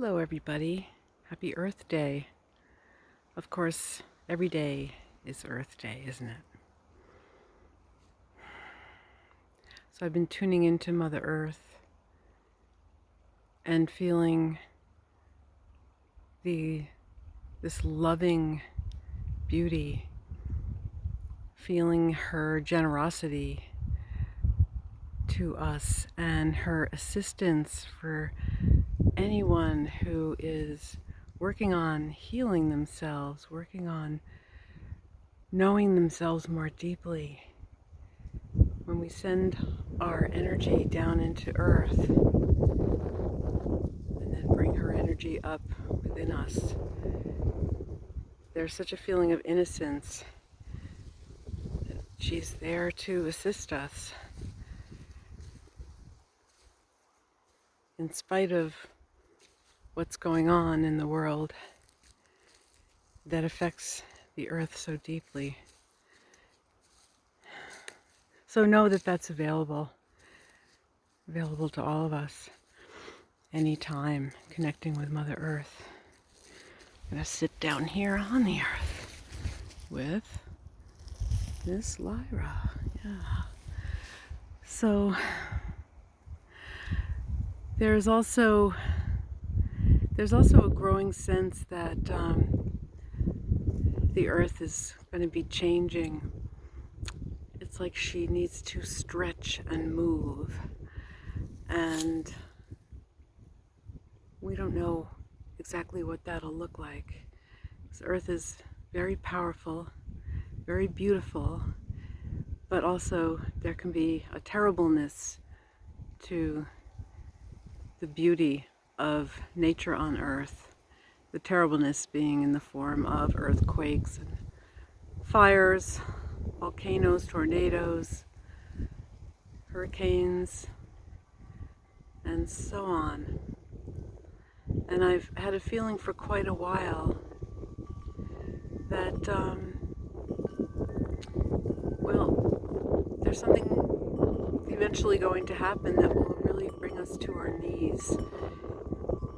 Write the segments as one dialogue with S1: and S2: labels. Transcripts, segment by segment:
S1: Hello everybody. Happy Earth Day. Of course, every day is Earth Day, isn't it? So I've been tuning into Mother Earth and feeling this loving beauty, feeling her generosity to us and her assistance for anyone who is working on healing themselves, working on knowing themselves more deeply. When we send our energy down into Earth and then bring her energy up within us, there's such a feeling of innocence that she's there to assist us in spite of what's going on in the world that affects the Earth so deeply. So know that that's available to all of us anytime, connecting with Mother Earth. I'm going to sit down here on the Earth with Miss Lyra. Yeah. So there's also a growing sense that the Earth is going to be changing. It's like she needs to stretch and move, and we don't know exactly what that'll look like. This Earth is very powerful, very beautiful, but also there can be a terribleness to the beauty of nature on Earth. The terribleness being in the form of earthquakes and fires, volcanoes, tornadoes, hurricanes, and so on. And I've had a feeling for quite a while that, there's something eventually going to happen that will really bring us to our knees.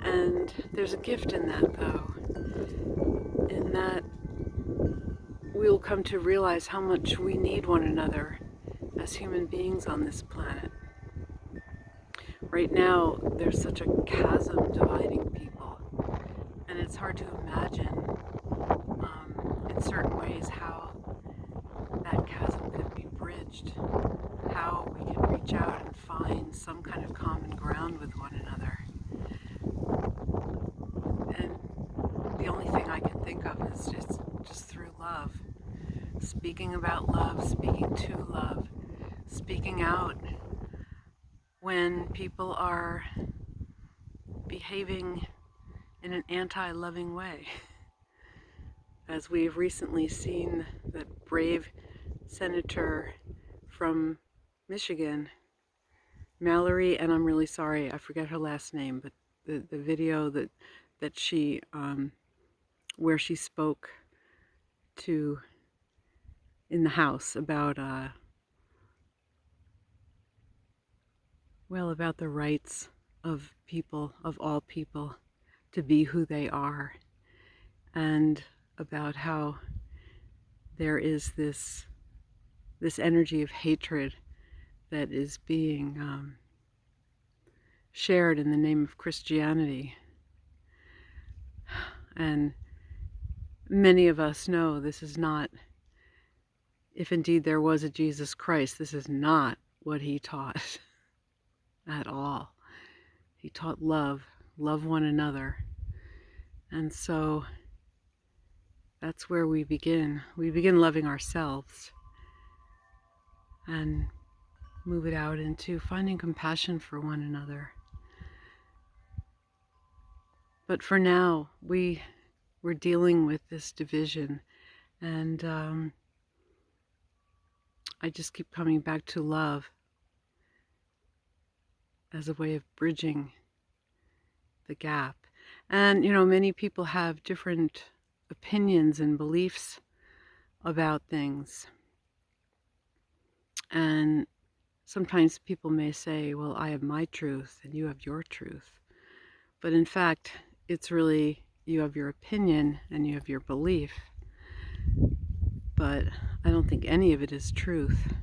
S1: And there's a gift in that, though, in that we'll come to realize how much we need one another as human beings on this planet. Right now, there's such a chasm dividing people, and it's hard to imagine in certain ways how that chasm could be bridged, how we can reach out and find some kind of common ground with one another. And the only thing I can think of is just through love. Speaking about love, speaking to love, speaking out when people are behaving in an anti-loving way. As we've recently seen that brave senator from Michigan, Mallory, and I'm really sorry, I forget her last name, but the video that she, where she spoke to in the House about, about the rights of people, of all people, to be who they are, and about how there is this energy of hatred that is being shared in the name of Christianity. And many of us know this is not, if indeed there was a Jesus Christ, this is not what he taught at all. He taught love one another. And so that's where we begin. We begin loving ourselves and move it out into finding compassion for one another. But for now, we're dealing with this division, and I just keep coming back to love as a way of bridging the gap. And, many people have different opinions and beliefs about things. And sometimes people may say, well, I have my truth and you have your truth. But in fact, it's really, you have your opinion and you have your belief, but I don't think any of it is truth.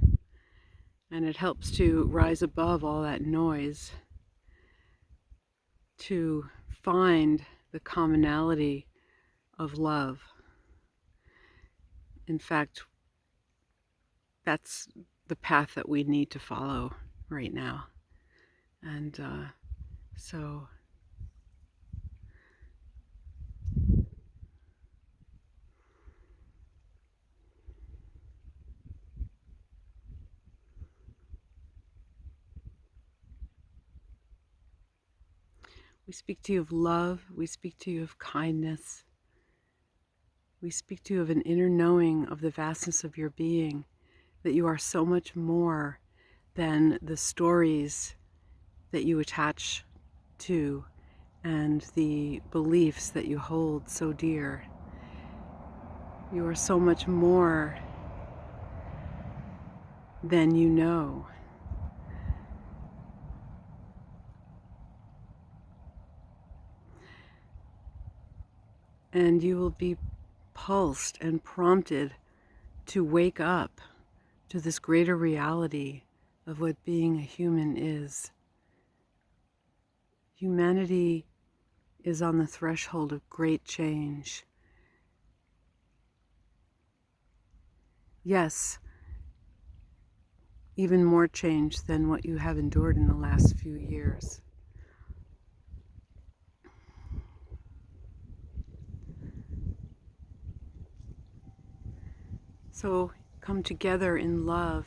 S1: And it helps to rise above all that noise, to find the commonality of love. In fact, that's the path that we need to follow right now. And so we speak to you of love, we speak to you of kindness, we speak to you of an inner knowing of the vastness of your being, that you are so much more than the stories that you attach to and the beliefs that you hold so dear. You are so much more than you know. And you will be pulsed and prompted to wake up to this greater reality of what being a human is. Humanity is on the threshold of great change. Yes, even more change than what you have endured in the last few years. So come together in love,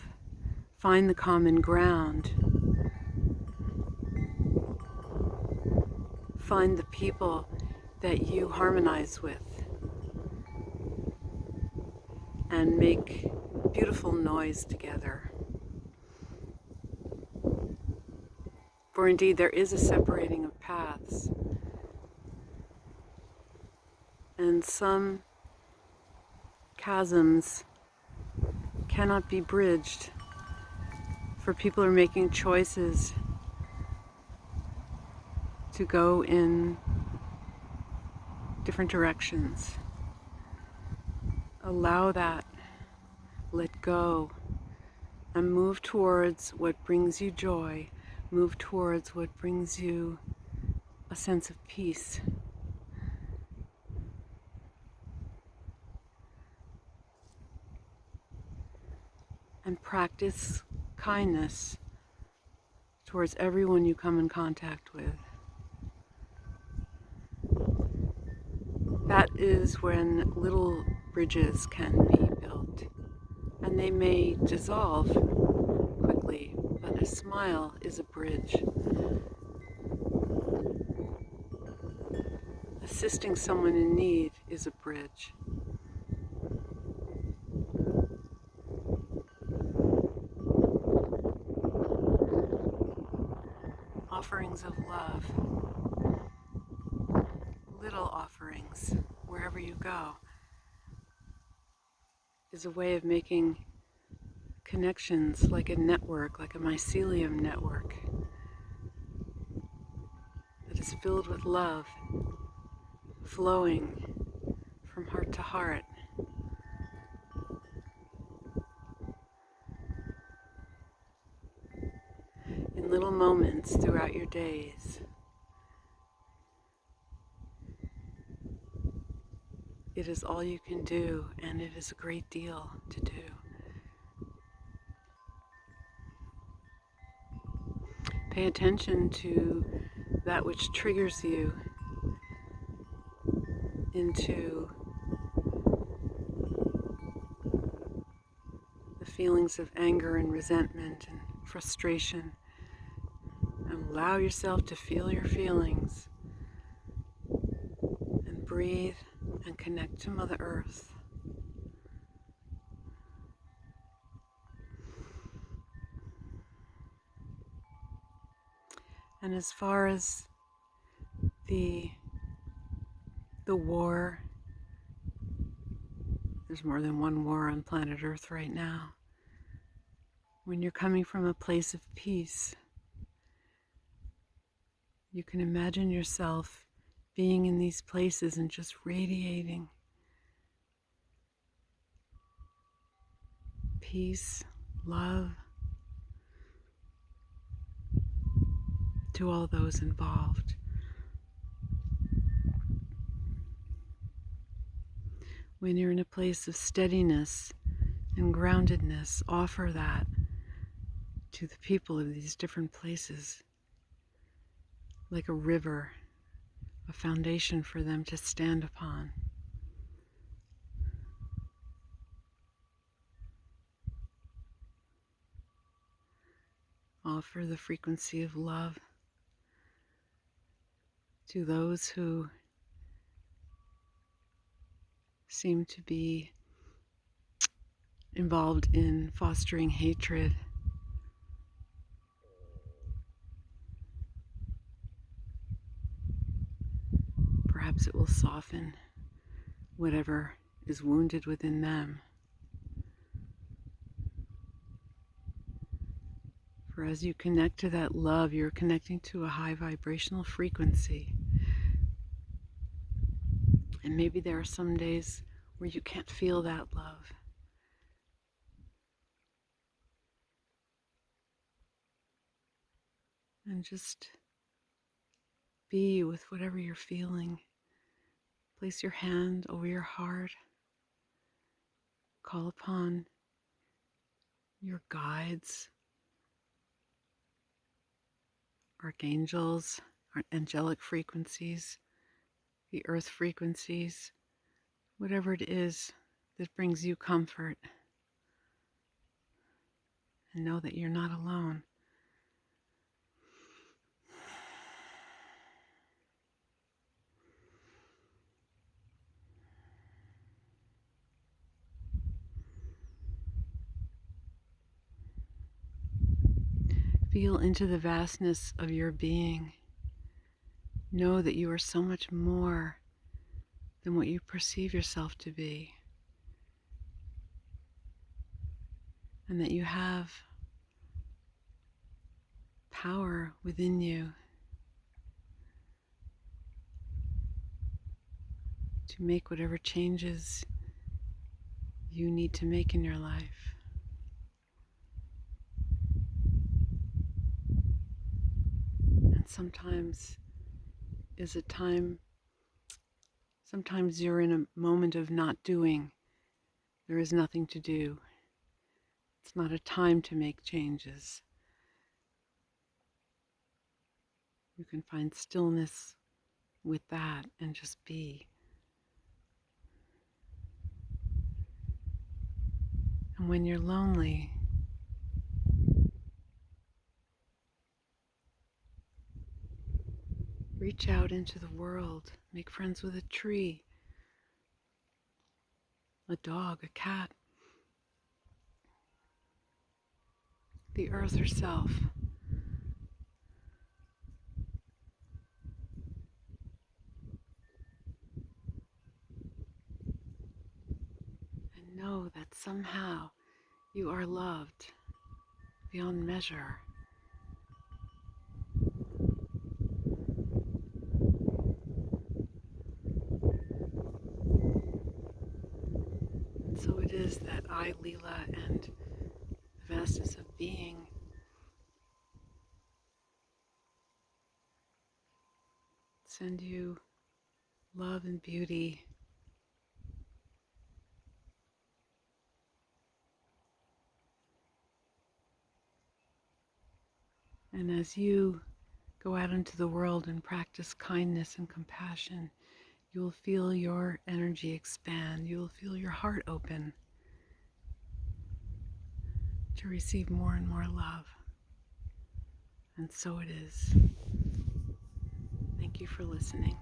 S1: find the common ground, find the people that you harmonize with, and make beautiful noise together. For indeed, there is a separating of paths, and some chasms cannot be bridged, for people are making choices to go in different directions. Allow that, let go, and move towards what brings you joy, move towards what brings you a sense of peace. And practice kindness towards everyone you come in contact with. That is when little bridges can be built, and they may dissolve quickly, but a smile is a bridge. Assisting someone in need is a bridge. Offerings of love, little offerings, wherever you go, is a way of making connections like a network, like a mycelium network that is filled with love, flowing from heart to heart. In little moments throughout your days. It is all you can do, and it is a great deal to do. Pay attention to that which triggers you into the feelings of anger and resentment and frustration. And allow yourself to feel your feelings and breathe and connect to Mother Earth. And as far as the war, there's more than one war on planet Earth right now. When you're coming from a place of peace, you can imagine yourself being in these places and just radiating peace, love to all those involved. When you're in a place of steadiness and groundedness, offer that to the people of these different places, like a river, a foundation for them to stand upon. Offer the frequency of love to those who seem to be involved in fostering hatred. Perhaps it will soften whatever is wounded within them. For as you connect to that love, you're connecting to a high vibrational frequency. And maybe there are some days where you can't feel that love. And just be with whatever you're feeling. Place your hand over your heart. Call upon your guides, archangels, angelic frequencies, the earth frequencies, whatever it is that brings you comfort. And know that you're not alone. Feel into the vastness of your being. Know that you are so much more than what you perceive yourself to be. And that you have power within you to make whatever changes you need to make in your life. And sometimes you're in a moment of not doing. There is nothing to do. It's not a time to make changes. You can find stillness with that and just be. And when you're lonely, reach out into the world. Make friends with a tree, a dog, a cat, the earth herself. And know that somehow you are loved beyond measure. And so it is that I, Leela, and the vastness of being send you love and beauty. And as you go out into the world and practice kindness and compassion, you will feel your energy expand. You will feel your heart open to receive more and more love. And so it is. Thank you for listening.